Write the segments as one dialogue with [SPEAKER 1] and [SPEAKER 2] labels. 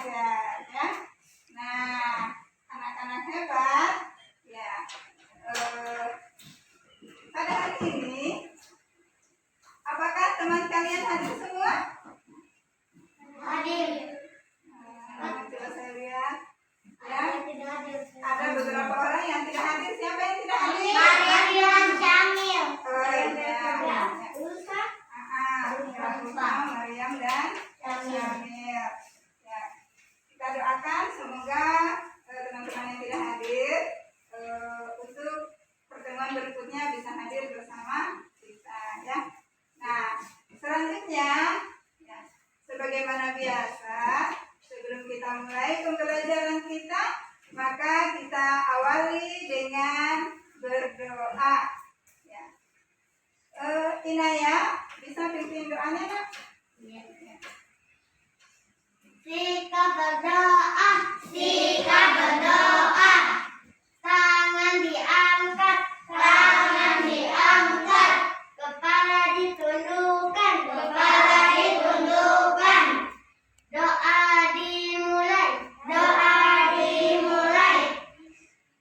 [SPEAKER 1] belajar ya. Nah, anak-anak hebat ya. Pada hari ini, apakah teman kalian hadir semua?
[SPEAKER 2] Hadir.
[SPEAKER 1] Coba saya lihat. Ya, ada beberapa orang yang tidak hadir. Siapa yang tidak hadir?
[SPEAKER 2] Mariam Syamil.
[SPEAKER 1] Mariam dan Syamil. Ya, kita doakan semoga teman-teman yang tidak hadir untuk pertemuan berikutnya bisa hadir bersama kita ya. Nah, selanjutnya ya, sebagaimana biasa sebelum kita mulai pembelajaran kita, maka kita awali dengan berdoa ya. Inaya bisa pimpin doanya nak?
[SPEAKER 2] Ya. Sikap berdoa, sikap berdoa. Tangan diangkat, tangan diangkat. Kepala ditundukkan, kepala ditundukkan. Doa dimulai, doa dimulai.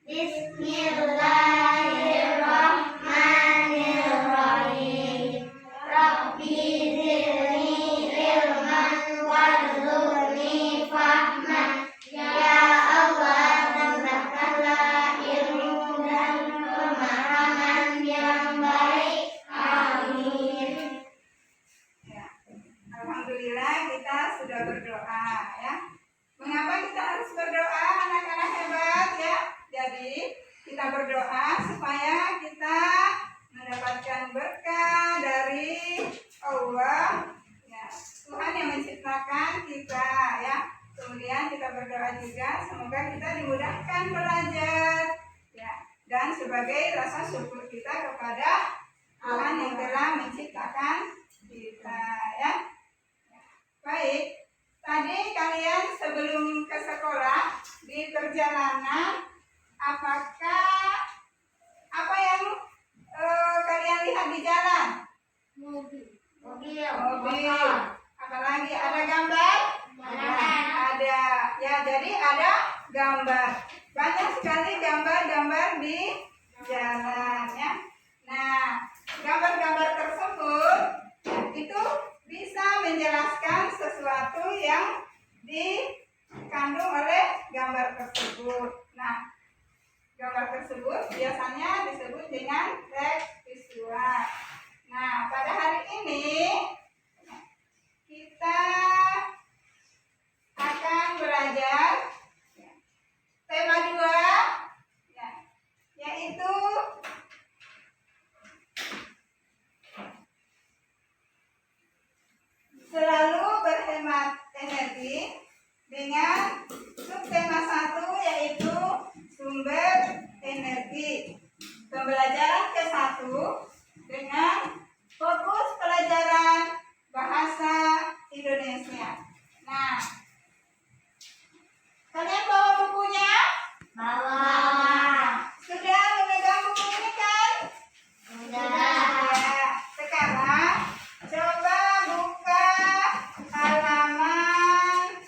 [SPEAKER 2] Bismillahirrahmanirrahim. Rabbi zidni ilman warzuqni fahman. Ya Allah, tambahkanlah ilmu dan pemahaman yang baik. Amin.
[SPEAKER 1] Ya. Alhamdulillah kita sudah berdoa ya. Mengapa kita harus berdoa anak-anak hebat ya? Jadi kita berdoa supaya kita mendapatkan berkah dari Allah ya, Tuhan yang menciptakan kita ya. Kemudian kita berdoa juga semoga kita dimudahkan belajar ya, dan sebagai rasa syukur kita kepada Tuhan yang telah menciptakan kita ya. Baik, tadi kalian sebelum ke sekolah di perjalanan, apakah apa yang kalian lihat di jalan? Mobil. Apalagi ada gambar? Ada. Ya, jadi ada gambar. Banyak sekali gambar-gambar di jalan ya. Nah, gambar-gambar tersebut itu bisa menjelaskan sesuatu yang dikandung oleh gambar tersebut. Nah, gambar tersebut biasanya disebut dengan teks visual. Nah, pada hari ini kita akan belajar tema 2 ya, yaitu selalu berhemat energi, dengan subtema 1 yaitu sumber energi. Pembelajaran ke-1 dengan fokus pelajaran bahasa Indonesia. Nah, kalian bawa bukunya?
[SPEAKER 2] Bawa.
[SPEAKER 1] Sudah memegang buku ini kan?
[SPEAKER 2] Sudah.
[SPEAKER 1] Ya, sekarang coba buka halaman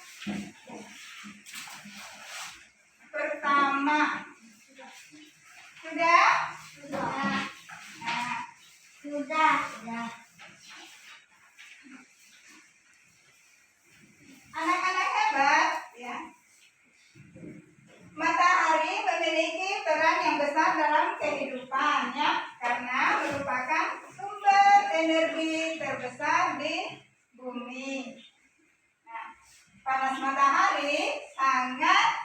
[SPEAKER 1] pertama. Sudah?
[SPEAKER 2] Sudah.
[SPEAKER 1] Nah,
[SPEAKER 2] Sudah.
[SPEAKER 1] anak-anak hebat ya. Matahari memiliki peran yang besar dalam kehidupan ya, karena merupakan sumber energi terbesar di bumi. Nah, panas matahari sangat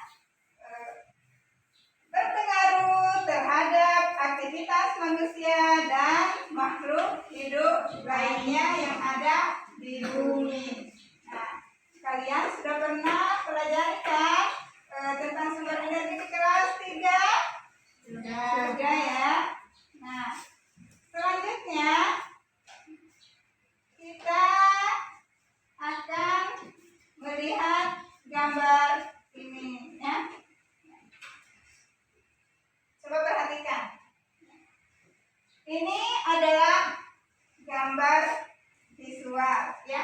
[SPEAKER 1] berpengaruh terhadap aktivitas manusia dan makhluk hidup lainnya yang ada di bumi. Nah, kalian sudah pernah pelajari kan tentang sumber energi di kelas 3? Sudah ya. Nah, selanjutnya kita akan melihat gambar ini ya. Coba perhatikan. Ini adalah gambar visual ya.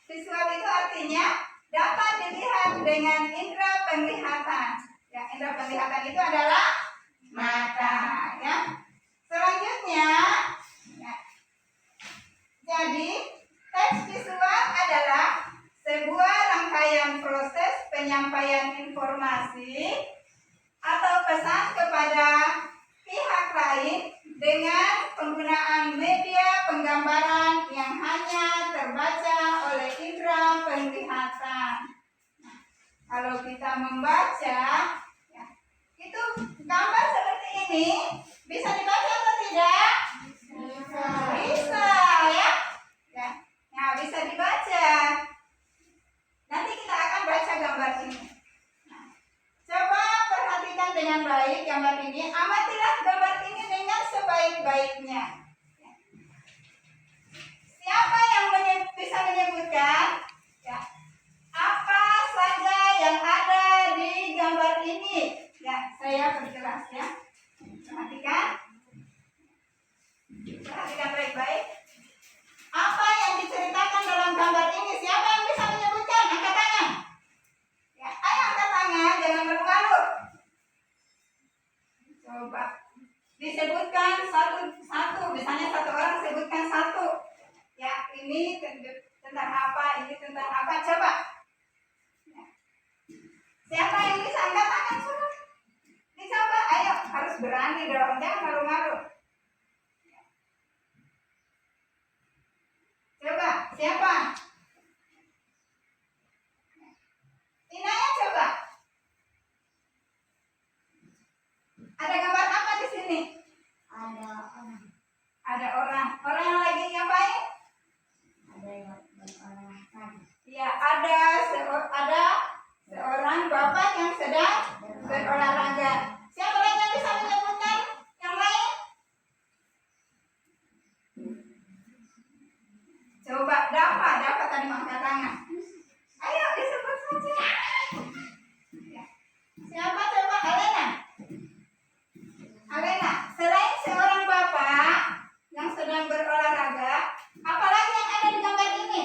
[SPEAKER 1] Visual itu artinya dapat dilihat dengan indera penglihatan. Ya, indera penglihatan itu adalah mata. Ya. Selanjutnya, ya. Jadi teks visual adalah sebuah rangkaian proses penyampaian informasi atau pesan kepada pihak lain dengan penggunaan media penggambaran yang hanya terbaca oleh indera penglihatan. Nah, kalau kita membaca, ya, itu gambar seperti ini bisa dibaca atau tidak?
[SPEAKER 2] Bisa.
[SPEAKER 1] Bisa, ya. Ya. Nah, bisa dibaca. Nanti kita akan baca gambar ini. Nah, coba perhatikan dengan baik gambar ini. Amatilah gambar ini dengan sebaik-baiknya. Siapa yang bisa menyebutkan, ya, apa saja yang ada di gambar ini? Ya, saya perjelas ya. Perhatikan. Perhatikan baik-baik. Apa yang diceritakan dalam gambar ini? Siapa yang bisa menyebutkan? Angkat tangan. Ya, ayo angkat tangan, jangan malu-malu. Coba disebutkan satu, misalnya satu orang sebutkan satu. Ya, ini tentang apa? Ini tentang apa? Coba. Ya. Siapa yang bisa angkat tangan? Coba. Dicoba, ayo, harus berani dong, jangan malu-malu. Coba, siapa? Inaya coba. Ada gambar apa di sini?
[SPEAKER 2] Ada orang.
[SPEAKER 1] Ada orang. Orang yang lagi ngapain?
[SPEAKER 2] Ada yang berolahraga.
[SPEAKER 1] Ya, ada seorang bapak yang sedang berolahraga. Siapa lagi yang bisa menyebutkan yang lain? Coba, dapat tadi angkat tangan. Ayo disebut saja. Ya. Siapa coba? Alena, selain seorang bapak yang sedang berolahraga, apalagi yang ada di gambar ini?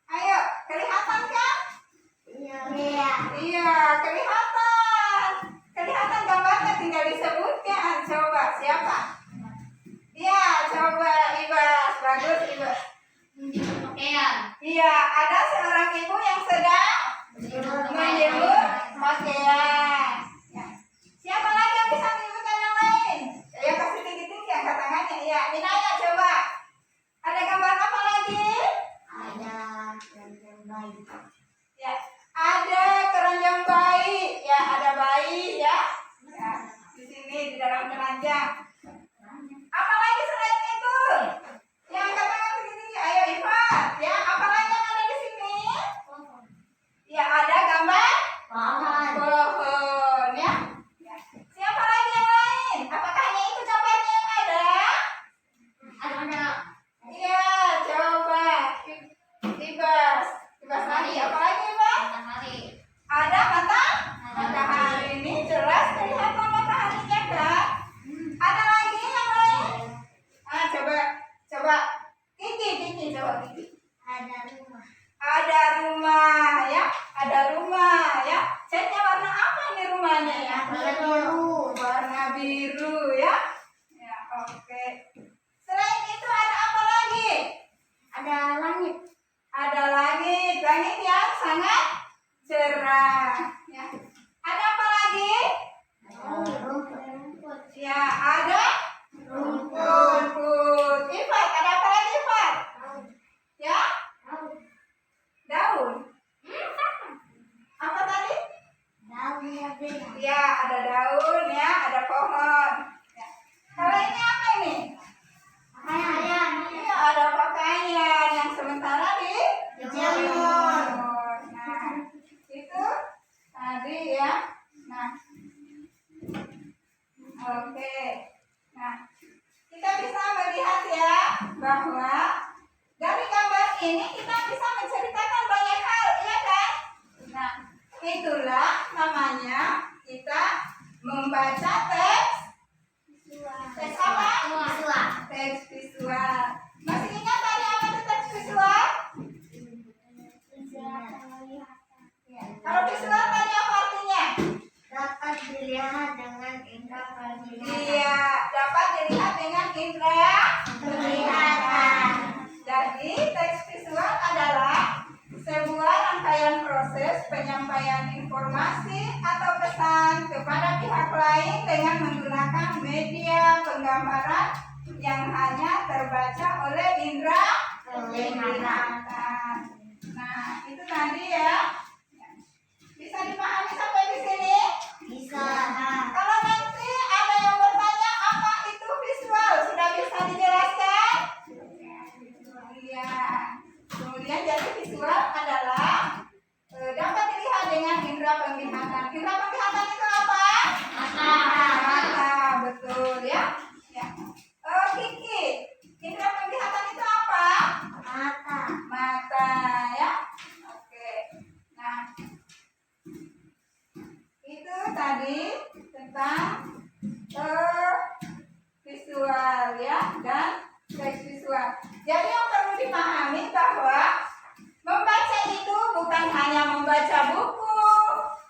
[SPEAKER 1] Ayo, kelihatan kan?
[SPEAKER 2] Iya.
[SPEAKER 1] Iya, kelihatan. Kelihatan gambarnya, tinggal disebutkan. Coba, siapa? Iya, coba Ibas. Bagus, Ibas. Iya, ada seorang ibu yang sedang menjemur pakaian. Ya. Siapa lagi yang bisa menyebutkan yang lain? Ya, kasih tinggi-tinggi angkat tangannya. Iya, Inaya coba. Ada gambar apa lagi?
[SPEAKER 2] Ada yang baik.
[SPEAKER 1] Ya, ada keranjang bayi. Ya, ada bayi ya. Ya, di sini di dalam keranjang. Apa lagi selain itu? Yang angkat tangan tinggi-tinggi. Ayo Ivan. Ya, apa lagi yang ada di sini? Ya, ada gambar
[SPEAKER 2] Pohon.
[SPEAKER 1] pohon ya. Ya. Siapa lagi yang lain? Apakah hanya itu gambarnya yang ada?
[SPEAKER 2] Ada.
[SPEAKER 1] Iya, coba. Ibas lagi. Apa lagi, Ibas?
[SPEAKER 2] Matahari.
[SPEAKER 1] Ada matahari. Ini jelas kelihatan mataharinya kan? Ada lagi yang lain? Ah, coba. Kiki, coba Kiki.
[SPEAKER 2] Ada rumah.
[SPEAKER 1] Ada rumah ya. Catnya warna apa nih rumahnya ya?
[SPEAKER 2] Biru.
[SPEAKER 1] Warna biru ya. Ya, oke. Selain itu ada apa lagi?
[SPEAKER 2] Ada langit.
[SPEAKER 1] Ada langit yang sangat cerah ya. Ada apa lagi?
[SPEAKER 2] Ada rumput.
[SPEAKER 1] Ya, ada rumput. Ifat, ada apa lagi, Ifat? Ya? Daun. Apa tadi?
[SPEAKER 2] Daun yang biru.
[SPEAKER 1] Ya, ada daun ya, ada pohon. Ya. Kalau ini apa ini?
[SPEAKER 2] Pakaian.
[SPEAKER 1] Iya, ada pakaian yang sementara di
[SPEAKER 2] Jemur.
[SPEAKER 1] Nah, itu tadi ya. Nah, oke. Nah, kita bisa melihat ya bahwa dari gambar ini kita bisa menceritakan banyak hal, ya kan? Nah, itulah namanya kita membaca teks. Teks apa?
[SPEAKER 2] Visual.
[SPEAKER 1] Teks visual. Masih ingat tadi apa itu teks Iya, dapat dilihat dengan indera penglihatan. Jadi, teks visual adalah sebuah rangkaian proses penyampaian informasi atau pesan kepada pihak lain dengan menggunakan media penggambaran yang hanya terbaca oleh indera penglihatan. Nah, itu tadi ya. Bisa dipahami sampai di sini?
[SPEAKER 2] Bisa.
[SPEAKER 1] Kalau nanti ada yang bertanya apa itu visual, sudah bisa dijelaskan? Iya. Kemudian jadi visual adalah dapat dilihat dengan indera penglihatan. Indera penglihatan itu apa?
[SPEAKER 2] Mata.
[SPEAKER 1] Mata, betul ya. Ya. Kiki, indera penglihatan itu apa?
[SPEAKER 2] Mata.
[SPEAKER 1] Mata ya. Oke. Nah, itu tadi tentang visual ya dan teks visual. Jadi yang perlu dipahami bahwa membaca itu bukan hanya membaca buku,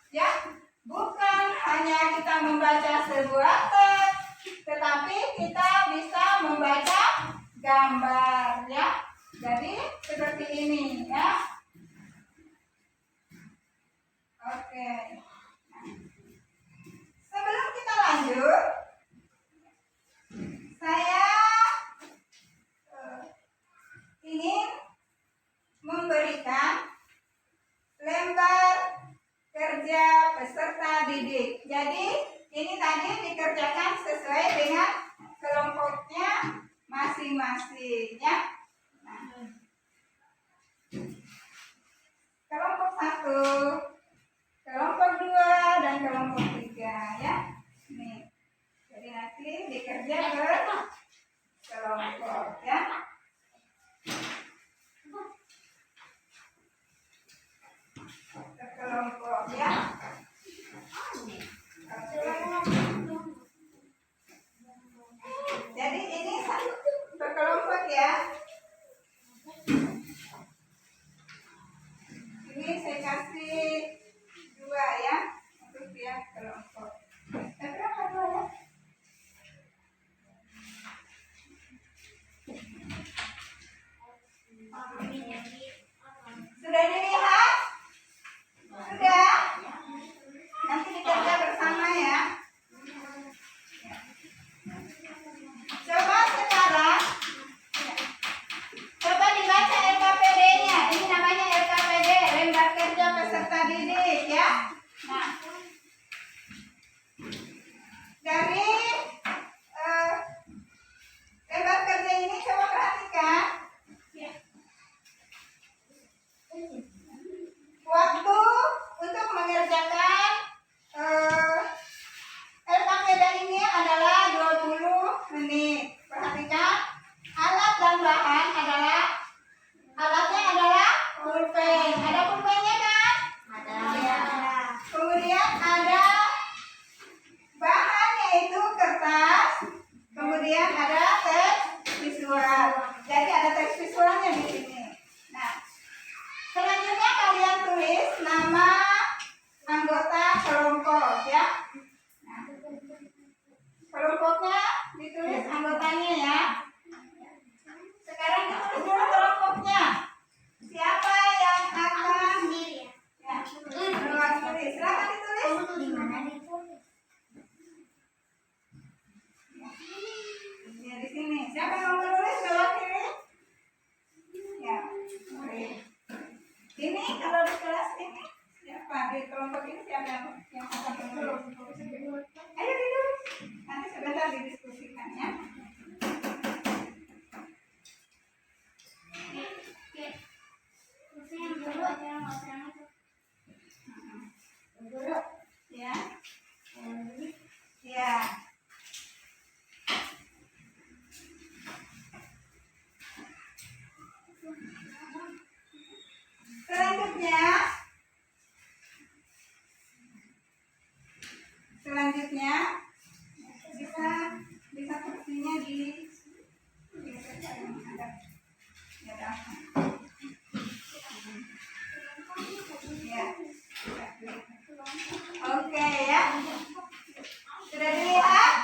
[SPEAKER 1] ya, bukan hanya kita membaca sebuah teks, tetapi kita bisa membaca gambar, ya. Jadi seperti ini, ya. Oke. Sebelum kita lanjut, saya ingin memberikan lembar kerja peserta didik. Jadi ini tadi dikerjakan sesuai dengan kelompoknya masing-masing ya. Nah, kelompok 1, kelompok 2 dan kelompok 3 ya. Nih. Jadi nanti dikerja ke kelompok ya. Ke kelompok ya. Jadi ini satu berkelompok ya. Ini saya kasih 2 ya untuk tiap kelompok. Berapa 2 ya? Sudah dilihat? Sudah? Nanti dikerja bersama ya. Coba sekarang coba dibaca LKPD-nya. Ini namanya LKPD, lembar kerja peserta didik ya. Nah, dari lembar kerja ini coba perhatikan. Waktu untuk mengerjakan LKPD ini adalah 20 menit. Perhatikan, alat dan bahan adalah alatnya adalah pulpen. Ada pulpennya kan?
[SPEAKER 2] Ada.
[SPEAKER 1] Ya. Kemudian ada bahan yaitu kertas. Kemudian ada teks visual. Jadi ada teks visualnya di sini. Nah, selanjutnya kalian tulis nama anggota kelompok ya. Nah, kelompoknya ditulis anggotanya ya. Sekarang ditulis dulu kelompoknya. Siapa yang akan ya, mewakili? Silakan ditulis.
[SPEAKER 2] Di mana ditulis?
[SPEAKER 1] Ya, di sini. Siapa yang mau menulis mewakili? Ya, oke. Ini kalau di kelas ini siapa di kelompok ini siapa yang akan menulis? Ayo ditulis. Nanti sebentar didiskusikan ya. Ya. Ya. Selanjutnya bisa kursinya di ya. Oke ya. Sudah dilihat?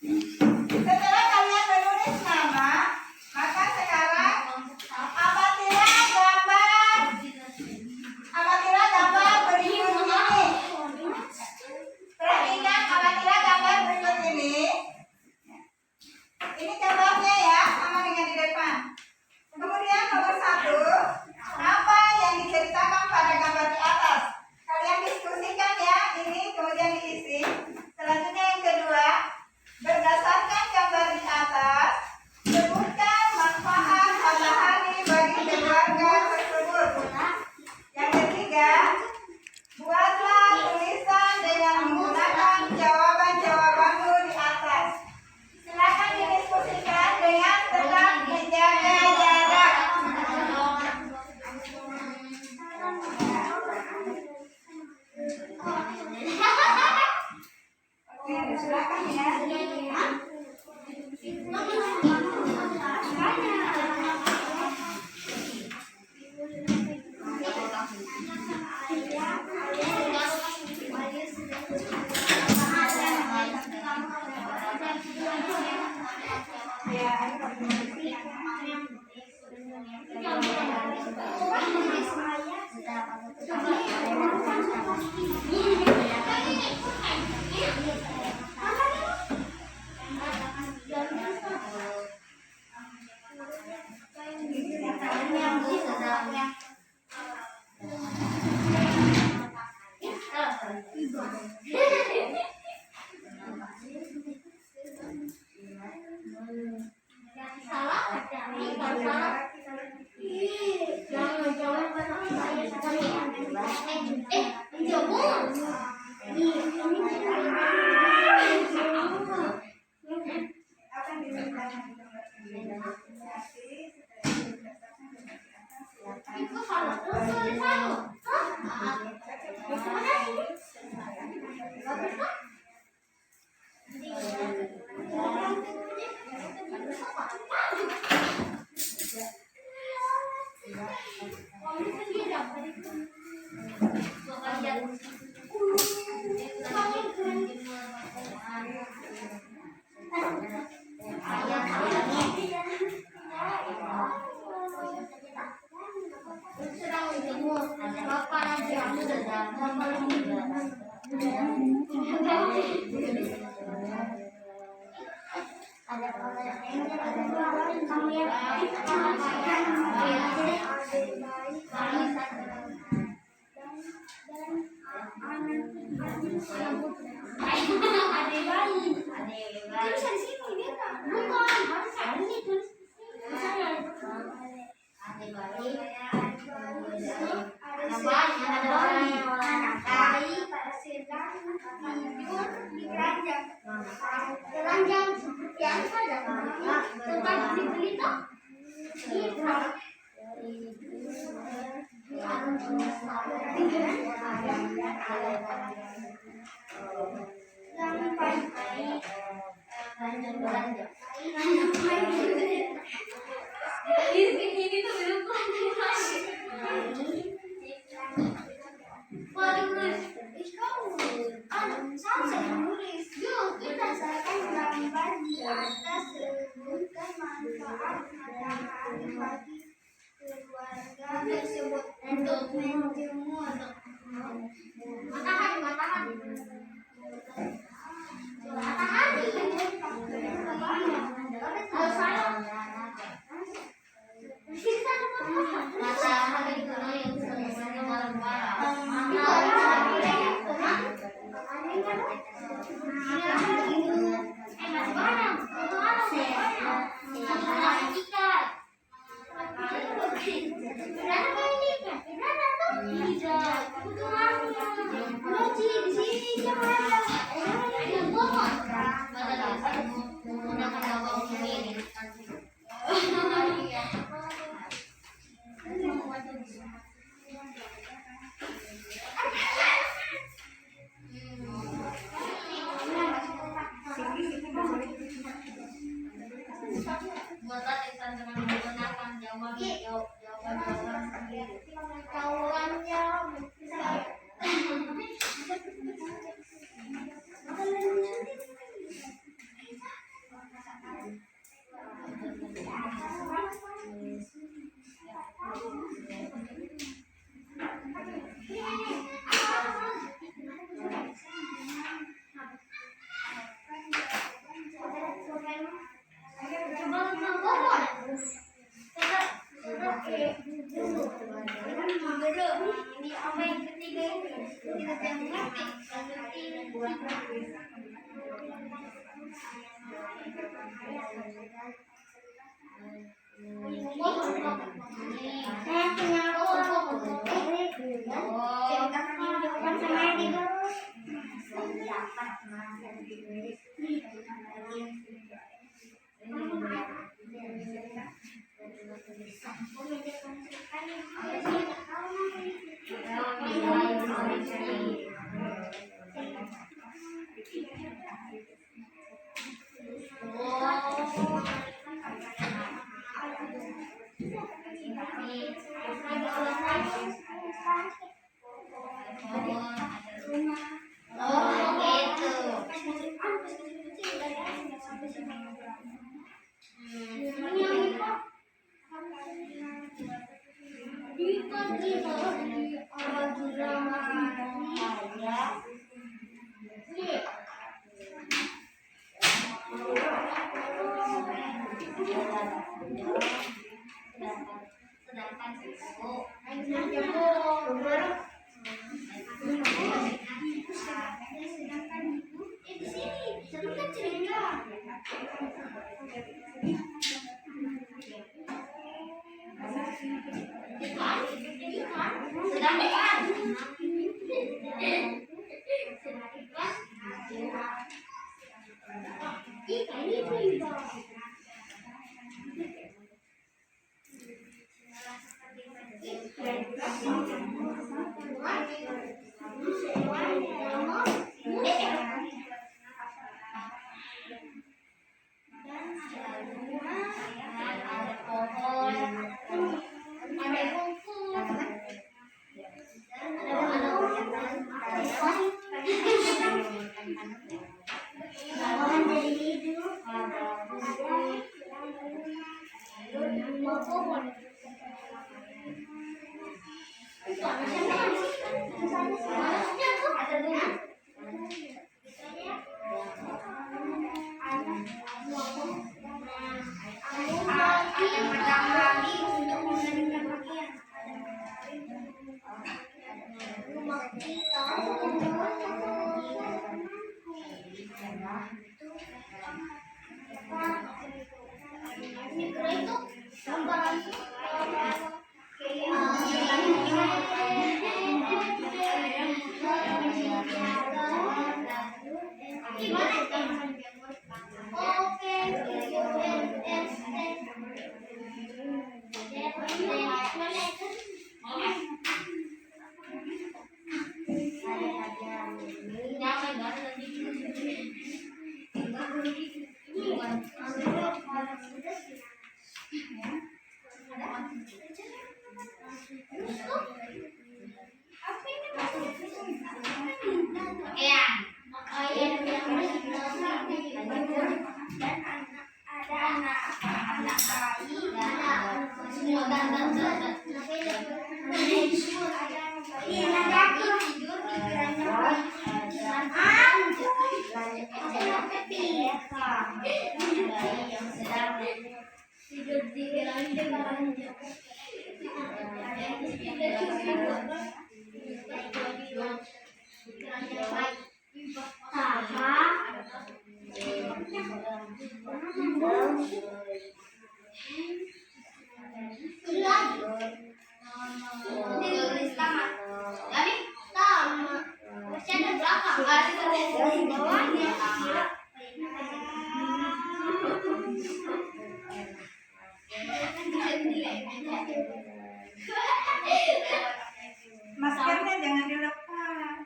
[SPEAKER 1] Setelah kalian menulis nama, maka sekarang amatilah gambar berikut ini. Perhatikan, amatilah gambar berikut ini. Ini gambarnya ya, sama dengan di depan. Kemudian nomor 1, apa yang diceritakan pada gambar di atas? Kalian diskusikan ya, ini kemudian diisi. Selanjutnya yang kedua, berdasarkan gambar di atas, sebutkan manfaat matahari bagi keluarga tersebut. Yang ketiga, buatlah tulisan dengan menggunakan jawaban-jawabanmu di atas. Silakan didiskusikan dengan tetap menjaga jarak. Oke, silakan ya.
[SPEAKER 2] Keranjang seperti apa dan tempat dibeli toh?
[SPEAKER 1] Maskernya jangan dilepas.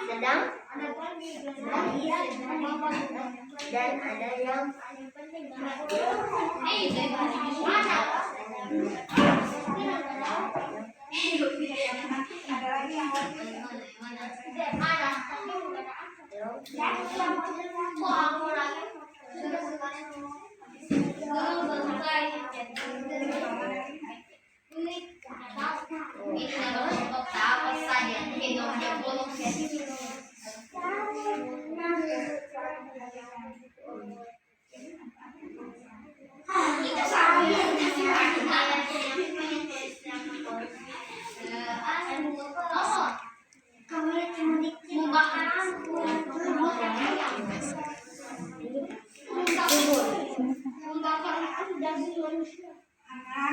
[SPEAKER 2] Sedang dan ada yang
[SPEAKER 1] Ada lagi yang
[SPEAKER 2] mana?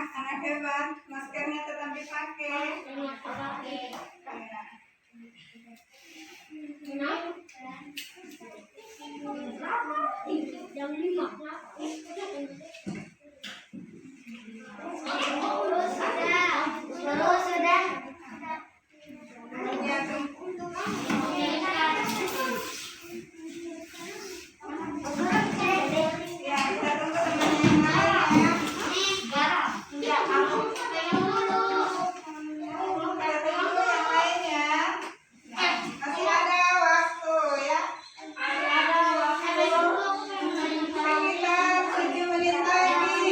[SPEAKER 1] Anak hebat, maskernya tetap dipakai.
[SPEAKER 2] Jam 5. Sudah.
[SPEAKER 1] Ya, ya, kita tunggu temannya yang lain ya. Kita tunggu yang lain ya. Masih ada waktu ya. Masih ada waktu. Sekitar 7 menit lagi.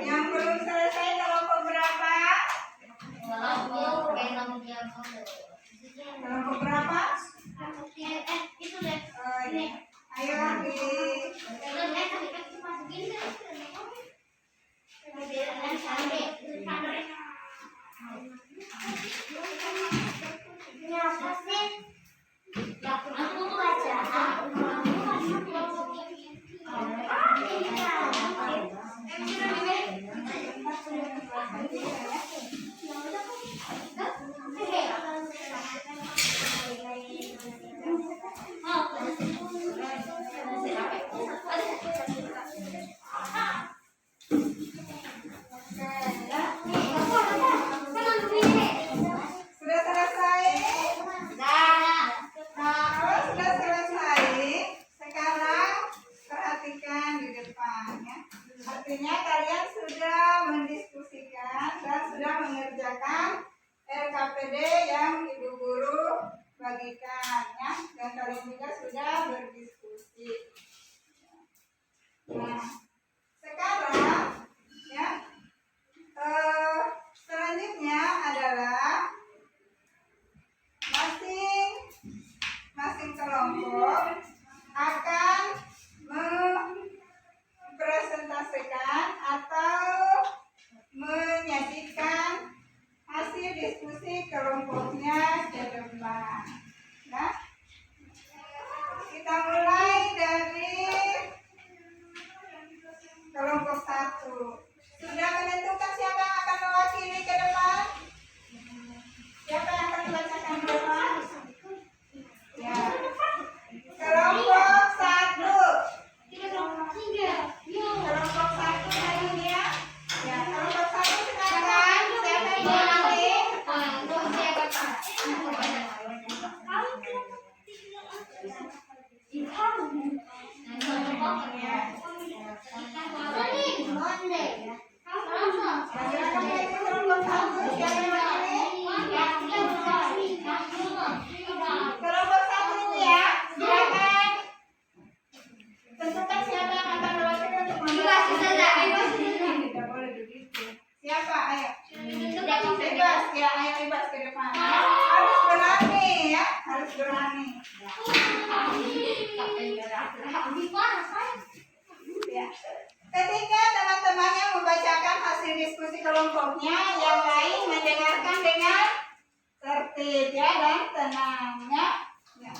[SPEAKER 1] Yang belum selesai kelompok berapa? Kelompok berapa? Oh, iya. Ayo lagi. Sudah selesai? Kalau sudah selesai, sekarang perhatikan di depan ya. Artinya kalian sudah mendiskusikan dan sudah mengerjakan RKPD yang Ibu Guru bagikan ya. Dan kalian juga sudah berdiskusi. Nah, sekarang ya selanjutnya adalah masing kelompok akan mempresentasikan atau menyajikan hasil diskusi kelompoknya ke depan. Nah, kita mulai dari kelompok 1. Sudah menentukan siapa yang akan mewakili ke depan? Siapa yang akan membacakan ke depan? Ya. Kelompok 1. Kelompok 1 hari ini ya. Ya, kelompok 1 silakan. Siapa yang mewakili? Silakan pilih kelompok 1. Siapa yang mewakili? Kelompok 1 ini ya. Silakan. Tentukan siapa yang akan mewakili untuk membacakan. Tidak boleh begitu. Siapa? Ayo. Bebas ya, ayo bebas ke depan. Harus berani ya, harus berani. Ya. Ketika teman-temannya membacakan hasil diskusi kelompoknya, yang lain mendengarkan dengan tertib ya dan tenang ya. Ya.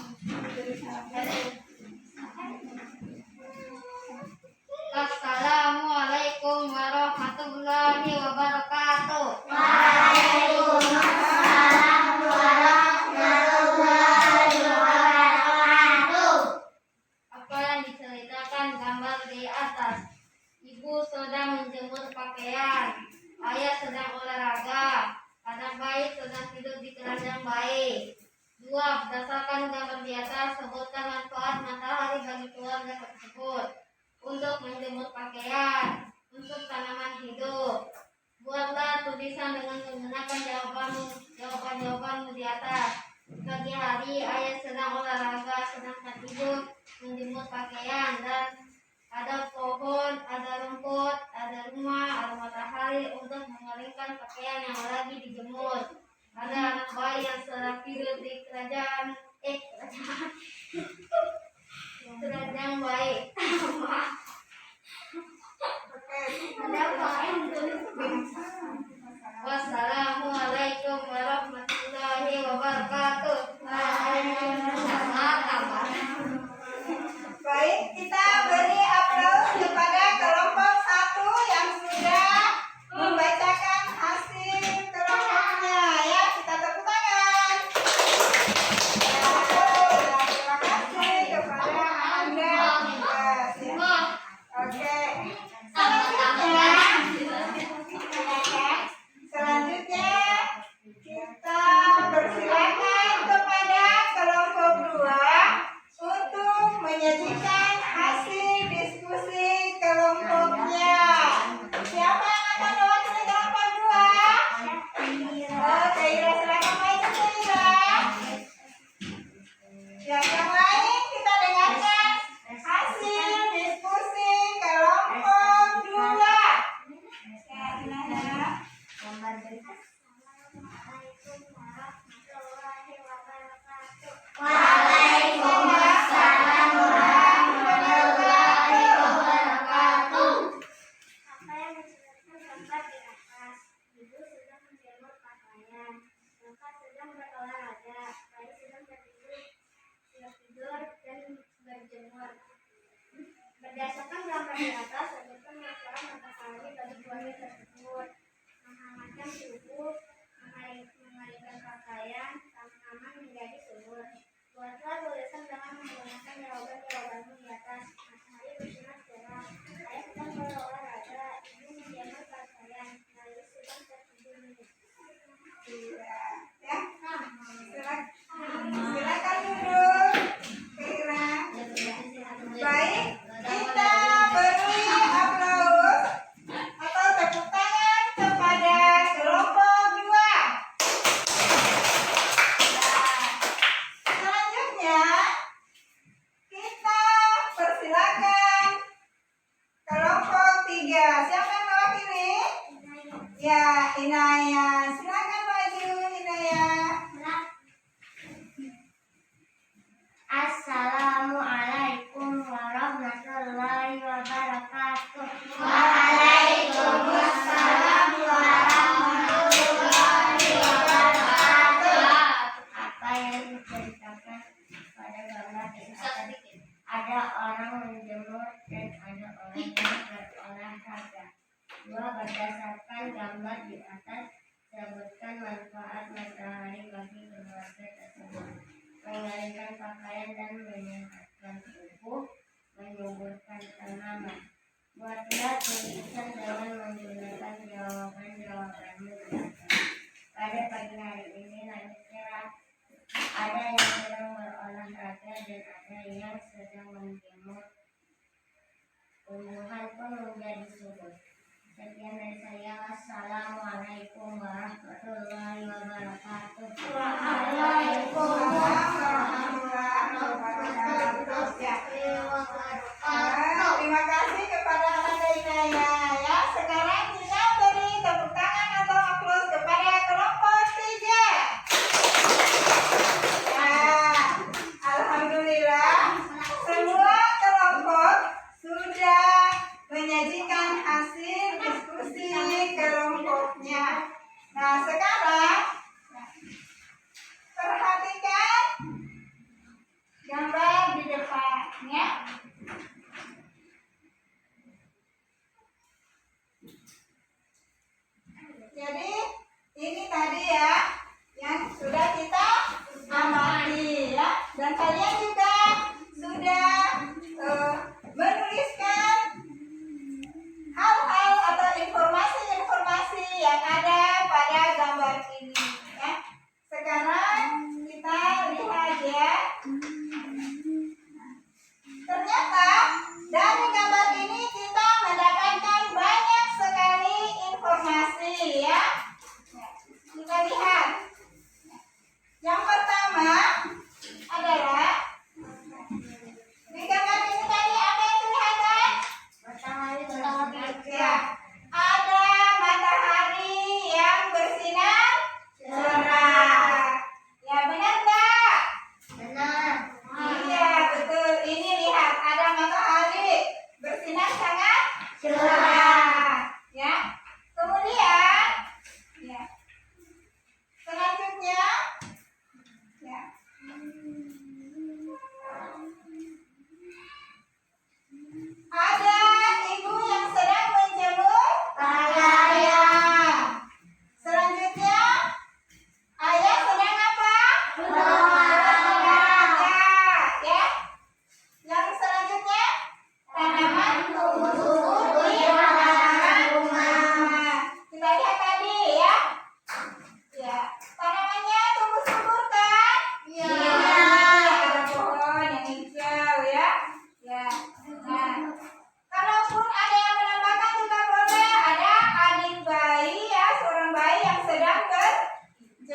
[SPEAKER 3] Assalamualaikum warahmatullahi wabarakatuh.
[SPEAKER 2] Waalaikumsalam warahmatullahi
[SPEAKER 3] anak baik sedang tidur di keranjang baik. 2. Berdasarkan gambar di atas, sebutkan manfaat matahari bagi keluarga tersebut. Untuk menjemur pakaian, untuk tanaman hidup. Buatlah tulisan dengan menggunakan jawaban-jawabanmu di atas. Pagi hari ayah sedang olahraga, sedangkan ibu menjemur pakaian, dan ada pohon, ada rumput, ada rumah, ada matahari untuk mengeringkan pakaian yang lagi dijemur. Ada anak bayi yang sedang tidur di kerajaan baik. Ada bayi Wassalamualaikum warahmatullahi wabarakatuh.
[SPEAKER 1] Baik, kita beri aplaus kepada kelompok 1 yang sudah membacakan hasil kelompoknya. Ya, kita tepuk tangan. Terima kasih kepada Anda. Oke. Selanjutnya kita persilakan kepada kelompok 2 untuk menyajikan hasil diskusi kelompoknya. Siapa yang akan mewakili kelompok 2? Oke, Ira, silakan maju ke Ira. Yang lain kita dengarkan hasil diskusi kelompok 2. Ya, Ira. Waalaikumsalam warahmatullahi wabarakatuh.
[SPEAKER 3] Apa yang disebutkan gambar di atas? Ibu sedang menjemur pakaian, bapak sedang berolahraga, bayi sedang tidur dan berjemur. Berdasarkan gambar di atas, sebutkan manfaat matahari bagi keluarga tersebut. Menghangatkan tubuh, mengeringkan pakaian, tanaman menjadi subur. Buatlah tulisan dengan menggunakan jawaban-jawabanmu di atas. Matahari bersinar cerah, ayah sedang berolahraga, ibu menjemur pakaian, bayi sedang tertidur.
[SPEAKER 1] Ya, silakan duduk. Ira. Baik, kita beri aplaus atau tepuk tangan kepada kelompok 2. Selanjutnya kita persilakan kelompok 3. Siapa yang mewakili? Ya, Inaya. Silakan maju, Inaya.
[SPEAKER 3] Assalamualaikum warahmatullahi wabarakatuh.
[SPEAKER 1] Waalaikumsalam warahmatullahi wabarakatuh.
[SPEAKER 3] Apa yang diceritakan pada gambar di atas? Ada orang menjemur dan ada orang yang berolahraga. 2. Berdasarkan gambar di atas, sebutkan manfaat matahari bagi keluarga tersebut. Mengeringkan pakaian dan menyehatkan tubuh, menyuburkan tanaman. Buatlah tulisan dengan menggunakan jawaban-jawabanmu di atas. Pada pagi hari ini langit cerah. Ada yang sedang berolahraga dan ada yang sedang menjemur. Tumbuhan pun menjadi subur. Sekian dari saya. Wassalamualaikum warahmatullahi wabarakatuh.
[SPEAKER 1] Terima kasih kepada Anda Inaya. Ya, sekarang kita beri tepuk tangan atau aplaus kepada kelompok 3. Ya, alhamdulillah semua kelompok sudah menyajikan hasil diskusi kelompoknya. Nah, sekarang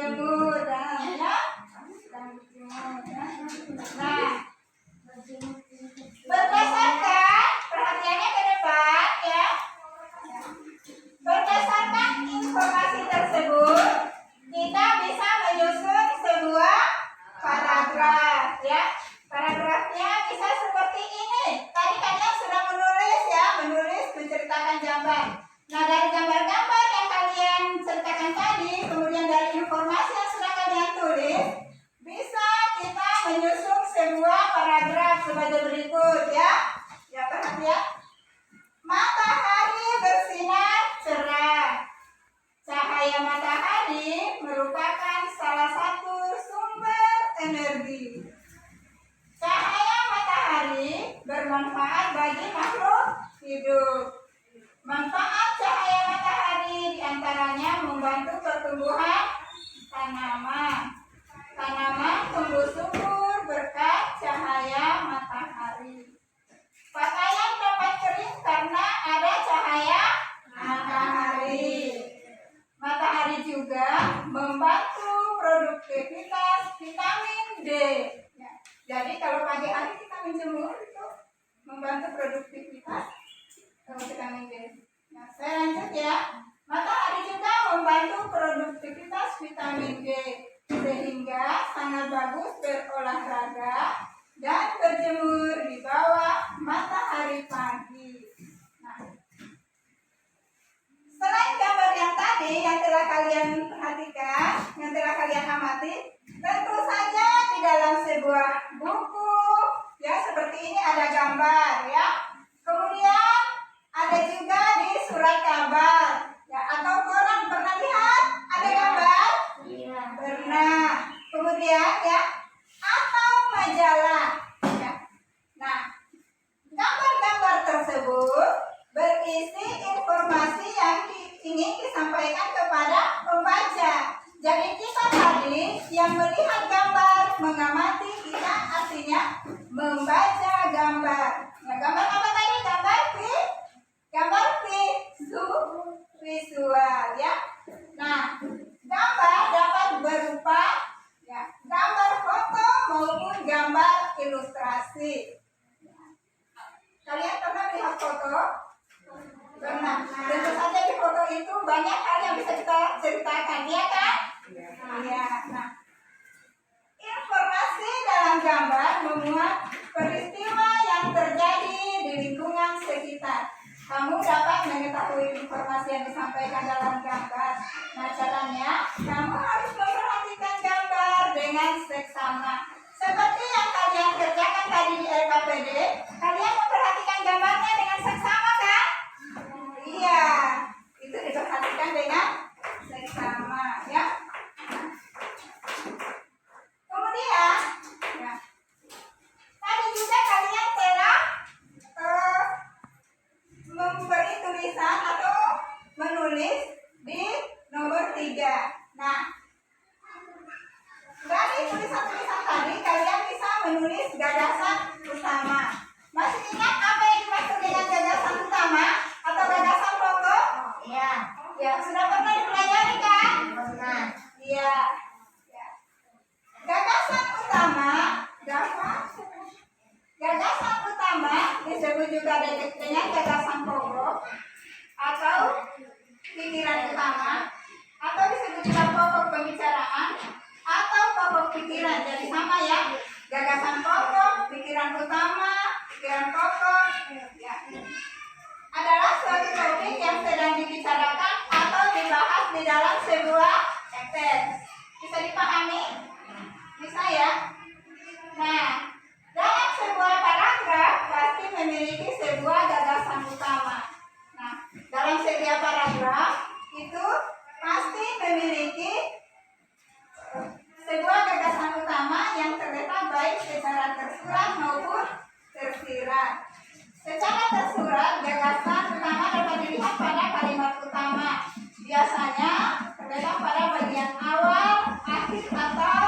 [SPEAKER 1] berjemur ya. Sedang berjemur ya. Nah, berdasarkan perhatiannya ke depan ya. Berdasarkan informasi tersebut, kita bisa menyusun sebuah paragraf ya. Paragrafnya bisa seperti ini. Tadi kalian sudah menulis ya, menceritakan gambar. Nah, dari gambar-gambar yang kalian ceritakan tadi, kemudian dari informasi yang sudah kalian tulis, bisa kita menyusun sebuah paragraf sebagai berikut ya. Ya, perhatian. Matahari bersinar cerah. Cahaya matahari merupakan salah satu sumber energi. Cahaya matahari bermanfaat bagi makhluk hidup. Manfaat cahaya matahari diantaranya membantu pertumbuhan tanaman. Tanaman tumbuh subur berkat cahaya matahari. Pakaian dapat kering karena ada cahaya matahari. Matahari juga membantu produktivitas vitamin D. Ya. Jadi kalau pagi hari kita menjemur itu membantu produktivitas vitamin D. Nah, saya lanjut ya. Matahari juga membantu produktivitas vitamin D sehingga sangat bagus berolahraga dan berjemur di bawah matahari pagi. Nah, selain gambar yang tadi yang telah kalian perhatikan, yang telah kalian amati, tentu saja di dalam sebuah buku ya seperti ini ada gambar ya. Kemudian ada juga di surat kabar ya, atau koran. Pernah lihat ada gambar?
[SPEAKER 3] Iya.
[SPEAKER 1] Pernah. Kemudian ya, atau majalah ya. Nah, gambar-gambar tersebut berisi informasi yang ingin disampaikan kepada pembaca. Jadi kita tadi yang melihat gambar, mengamati, kita artinya membaca gambar. Nah, gambar apa tadi? Gambar visual ya. Nah, gambar dapat berupa ya, gambar foto maupun gambar ilustrasi. Kalian pernah lihat foto? Pernah. Tentu saja di foto itu banyak hal yang bisa kita ceritakan, ya kan? Iya. Nah, informasi dalam gambar memuat peristiwa yang terjadi di lingkungan sekitar. Kamu dapat mengetahui informasi yang disampaikan dalam gambar. Nah, caranya kamu harus memperhatikan gambar dengan seksama. Seperti yang kalian kerjakan tadi di LKPD, kalian memperhatikan gambarnya dengan seksama kan? Iya, itu diperhatikan dengan seksama ya. Kemudian, ya, tadi juga kalian telah memberi tulisan atau menulis di nomor 3. Nah, dari tulisan-tulisan tadi kalian bisa menulis gagasan utama. Masih ingat apa yang dimaksud dengan gagasan utama atau gagasan pokok?
[SPEAKER 3] Iya.
[SPEAKER 1] Ya, sudah pernah dipelajari kan?
[SPEAKER 3] Pernah.
[SPEAKER 1] Iya. Ya. Gagasan utama, gagasan utama disebut juga dengan gagasan pokok atau pikiran utama, atau disebut juga pokok pembicaraan atau pokok pikiran. Jadi sama ya, gagasan pokok, pikiran utama, pikiran pokok ya, adalah suatu topik yang sedang dibicarakan atau dibahas di dalam sebuah teks. Bisa dipahami? Bisa ya? Nah, dalam sebuah paragraf pasti memiliki sebuah gagasan utama. Nah, dalam setiap paragraf itu pasti memiliki sebuah gagasan utama yang terletak baik secara tersurat maupun tersirat. Secara tersurat, gagasan utama dapat dilihat pada kalimat utama. Biasanya terletak pada bagian awal, akhir atau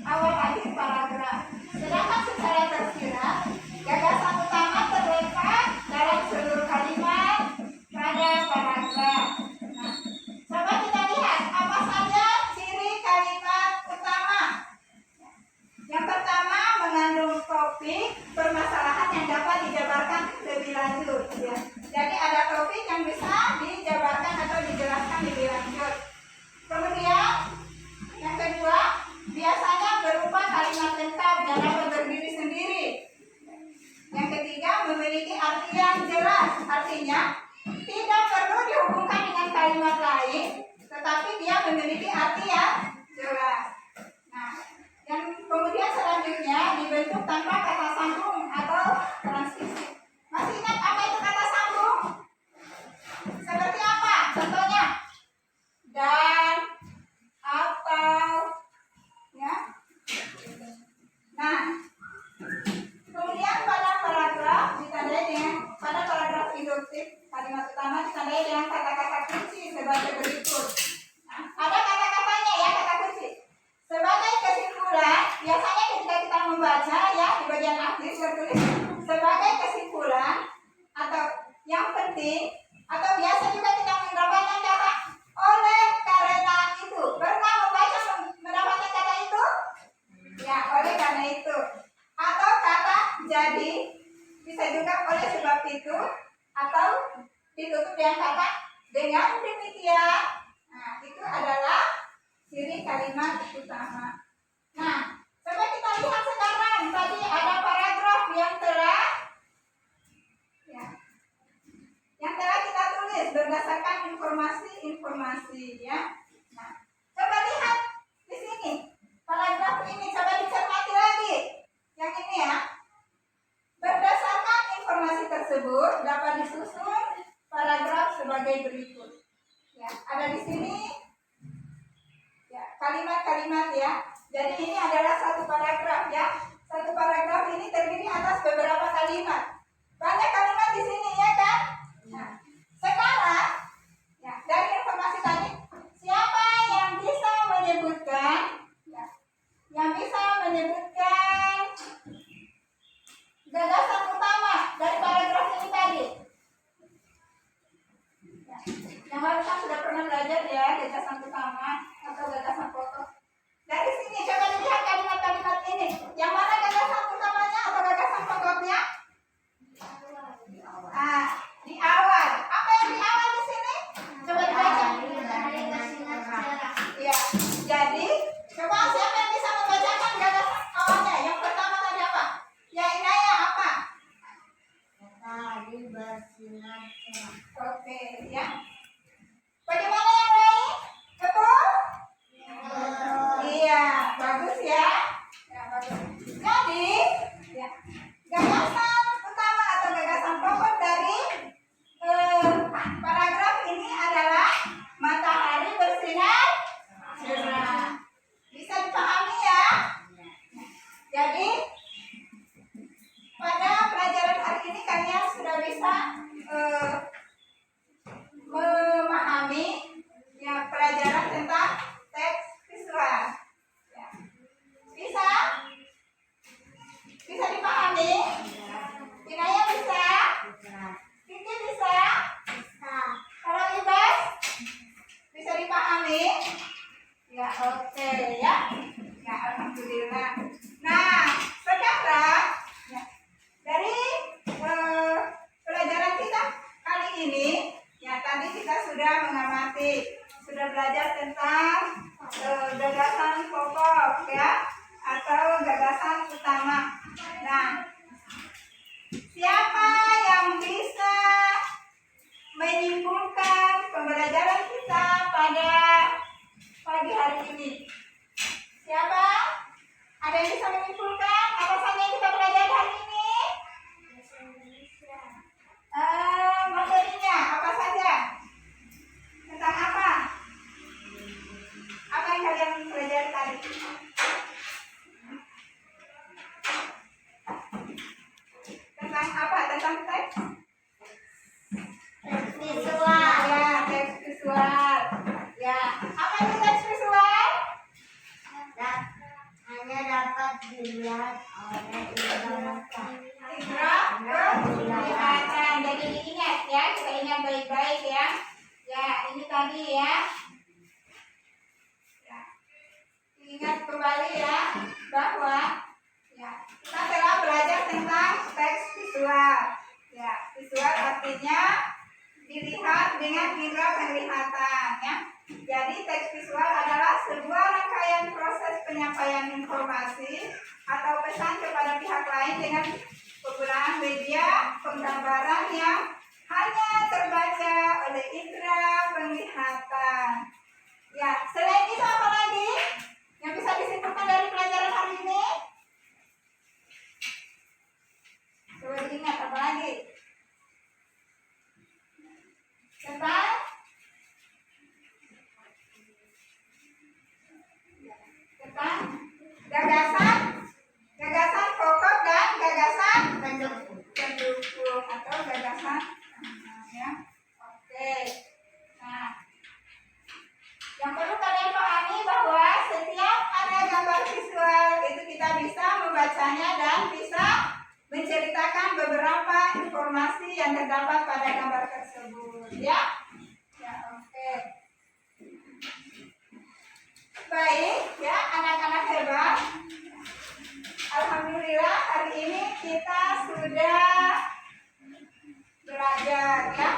[SPEAKER 1] awal akhir paragraf. Sedangkan secara tersirat, gagasan utama terletak dalam seluruh kalimat pada paragraf. Nah, coba kita lihat apa saja ciri yang kata dengan demikian. Nah, itu adalah ciri kalimat utama. Nah, coba kita lihat sekarang. Tadi ada paragraf yang telah kita tulis berdasarkan informasi ya. Nah, coba lihat di sini paragraf ini, coba dicermati lagi. Yang ini ya. Berdasarkan informasi tersebut dapat disusun paragraf sebagai berikut. Ya, ada di sini ya kalimat-kalimat ya. Jadi ini adalah satu paragraf ya. Satu paragraf ini terdiri atas beberapa kalimat. Banyak kalimat di sini ya kan? Nah, sekarang ya, dari informasi tadi, siapa yang bisa menyebutkan gagasan utama dari paragraf ini tadi? Ya, yang barusan sudah pernah belajar ya gagasan utama atau gagasan pokok. Dari sini coba lihat kalimat-kalimat ini. Yang mana gagasan utamanya atau gagasan pokoknya? Di awal. Apa yang di awal di sini? Coba dibaca. Ya, jadi coba siapa yang bisa membacakan gagasan awalnya? Yang pertama tadi apa? Ya, Inaya apa?
[SPEAKER 3] Tadi bersinar cerah.
[SPEAKER 1] Oke, ya. Bagaimana yang lain? Betul? Iya, bagus ya. Ya, bagus. Jadi, ya, gagasan utama atau gagasan pokok dari paragraf ini adalah matahari bersinar cerah. Bisa dipahami ya? Jadi, pada pelajaran hari ini kalian sudah bisa memahami ya pelajaran tentang teks visual. Ya. Bisa dipahami? Inaya bisa? Kiki bisa? Kalau Ibas bisa dipahami? Ya, oke ya. Ya, alhamdulillah. Nah, sekarang ya, dari pelajaran kita kali ini ya, tadi kita sudah mengamati, sudah belajar tentang gagasan pokok ya atau gagasan utama. Nah, siapa yang bisa menyimpulkan pembelajaran kita pada pagi hari ini? Siapa? Ada yang bisa menyimpulkan apa saja yang kita pelajari hari ini? Materinya apa saja? Tentang apa? Apa yang kalian pelajari tadi? Tentang apa? Tentang teks?
[SPEAKER 3] Teks visual.
[SPEAKER 1] Ya, teks visual. Ya, apa itu teks visual?
[SPEAKER 3] Hanya dapat dilihat oleh indera mata.
[SPEAKER 1] Indra penglihatan. Jadi diingat ya, kita ingat baik-baik ya. Ya, ini tadi ya. Ya. Ingat kembali ya bahwa ya, kita telah belajar tentang teks visual. Ya, visual artinya dilihat dengan indera penglihatan ya. Jadi teks visual adalah sebuah rangkaian proses penyampaian informasi atau pesan kepada pihak lain dengan penggunaan media penggambaran yang hanya terbaca oleh indera penglihatan. Ya, selain itu apa lagi yang bisa disimpulkan dari pelajaran hari ini? Coba diingat apa lagi? Tentang gagasan pokok dan gagasan pendukung atau gagasan ya. Oke. Nah, yang perlu kalian pahami bahwa setiap ada gambar visual itu kita bisa membacanya dan bisa menceritakan beberapa informasi yang terdapat pada gambar tersebut ya. Ya, oke. Baik ya, anak-anak hebat. Alhamdulillah hari ini kita sudah belajar ya.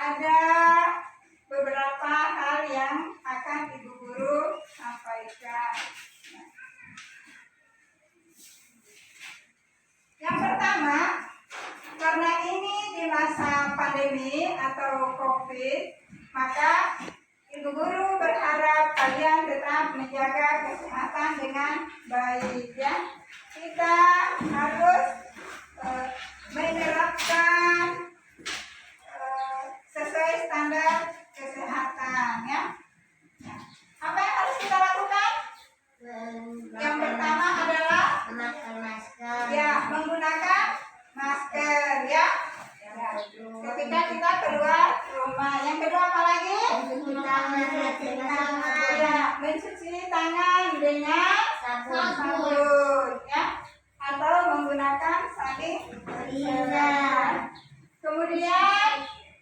[SPEAKER 1] ada beberapa hal yang akan Ibu Guru sampaikan. Yang pertama, karena ini di masa pandemi atau COVID, maka Ibu Guru berharap kalian tetap menjaga kesehatan dengan baik ya. Kita harus menerapkan sesuai standar kesehatan ya. Apa yang harus kita lakukan? Yang pertama adalah
[SPEAKER 3] memakai masker.
[SPEAKER 1] ya, menggunakan masker ya. Ketika kita keluar rumah. Yang kedua apa lagi? Ya, mencuci tangan dengan sabun ya, atau menggunakan sanitizer. Kemudian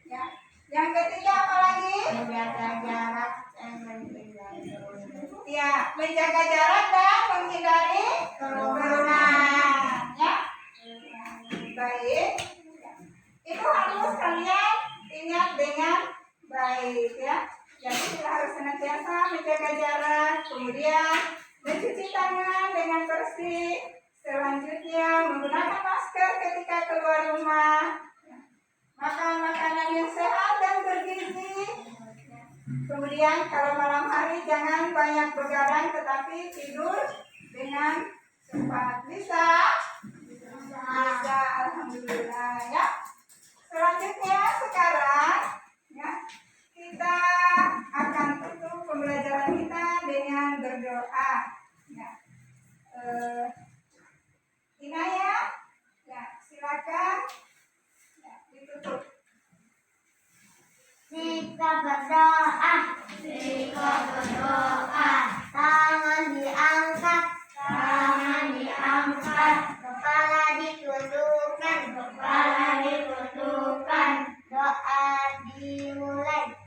[SPEAKER 1] ya, yang ketiga apa lagi?
[SPEAKER 3] Menjaga jarak dan menghindari kerumunan.
[SPEAKER 1] Ya, menjaga jarak dan menghindari kerumunan ya. Baik. Itu harus kalian ingat dengan baik ya. Jadi kita harus senantiasa menjaga jarak, kemudian mencuci tangan dengan bersih, selanjutnya menggunakan masker ketika keluar rumah, makan makanan yang sehat dan bergizi. Kemudian kalau malam hari jangan banyak begadang tetapi tidur dengan cepat. Bisa? Bisa, alhamdulillah ya. Selanjutnya sekarang ya, kita akan tutup pembelajaran kita dengan berdoa. Ya. Inaya, ya silakan ya, ditutup.
[SPEAKER 3] Jika berdoa, tangan diangkat, kepala ditundukkan, doa dimulai.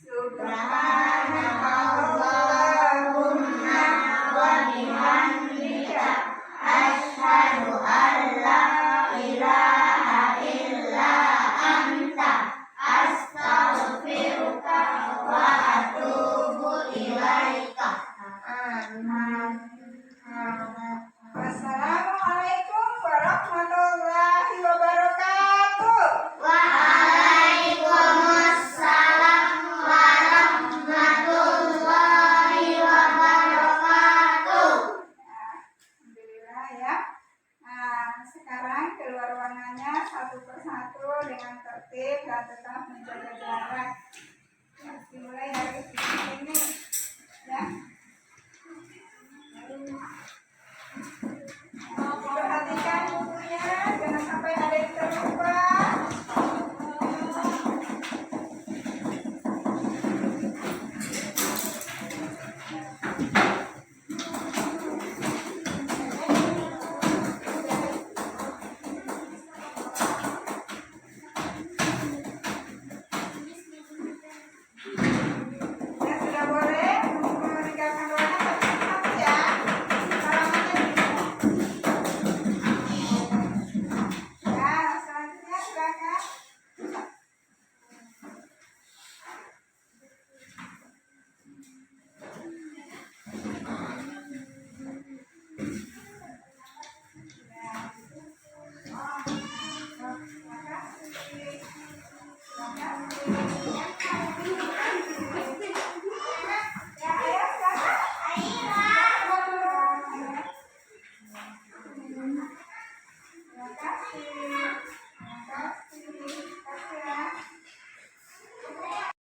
[SPEAKER 1] Subhanallahumma wa bihamdika asyhadu an la ilaha illa anta astaghfiruka wa atubu ilaika. Wassalamualaikum warahmatullahi wabarakatuh.
[SPEAKER 3] Waalaikumsalam warahmatullahi wabarakatuh.
[SPEAKER 1] Alhamdulillah ya. Nah, sekarang keluar ruangannya satu persatu dengan tertib dan tetap menjaga jarak. Dimulai dari sini.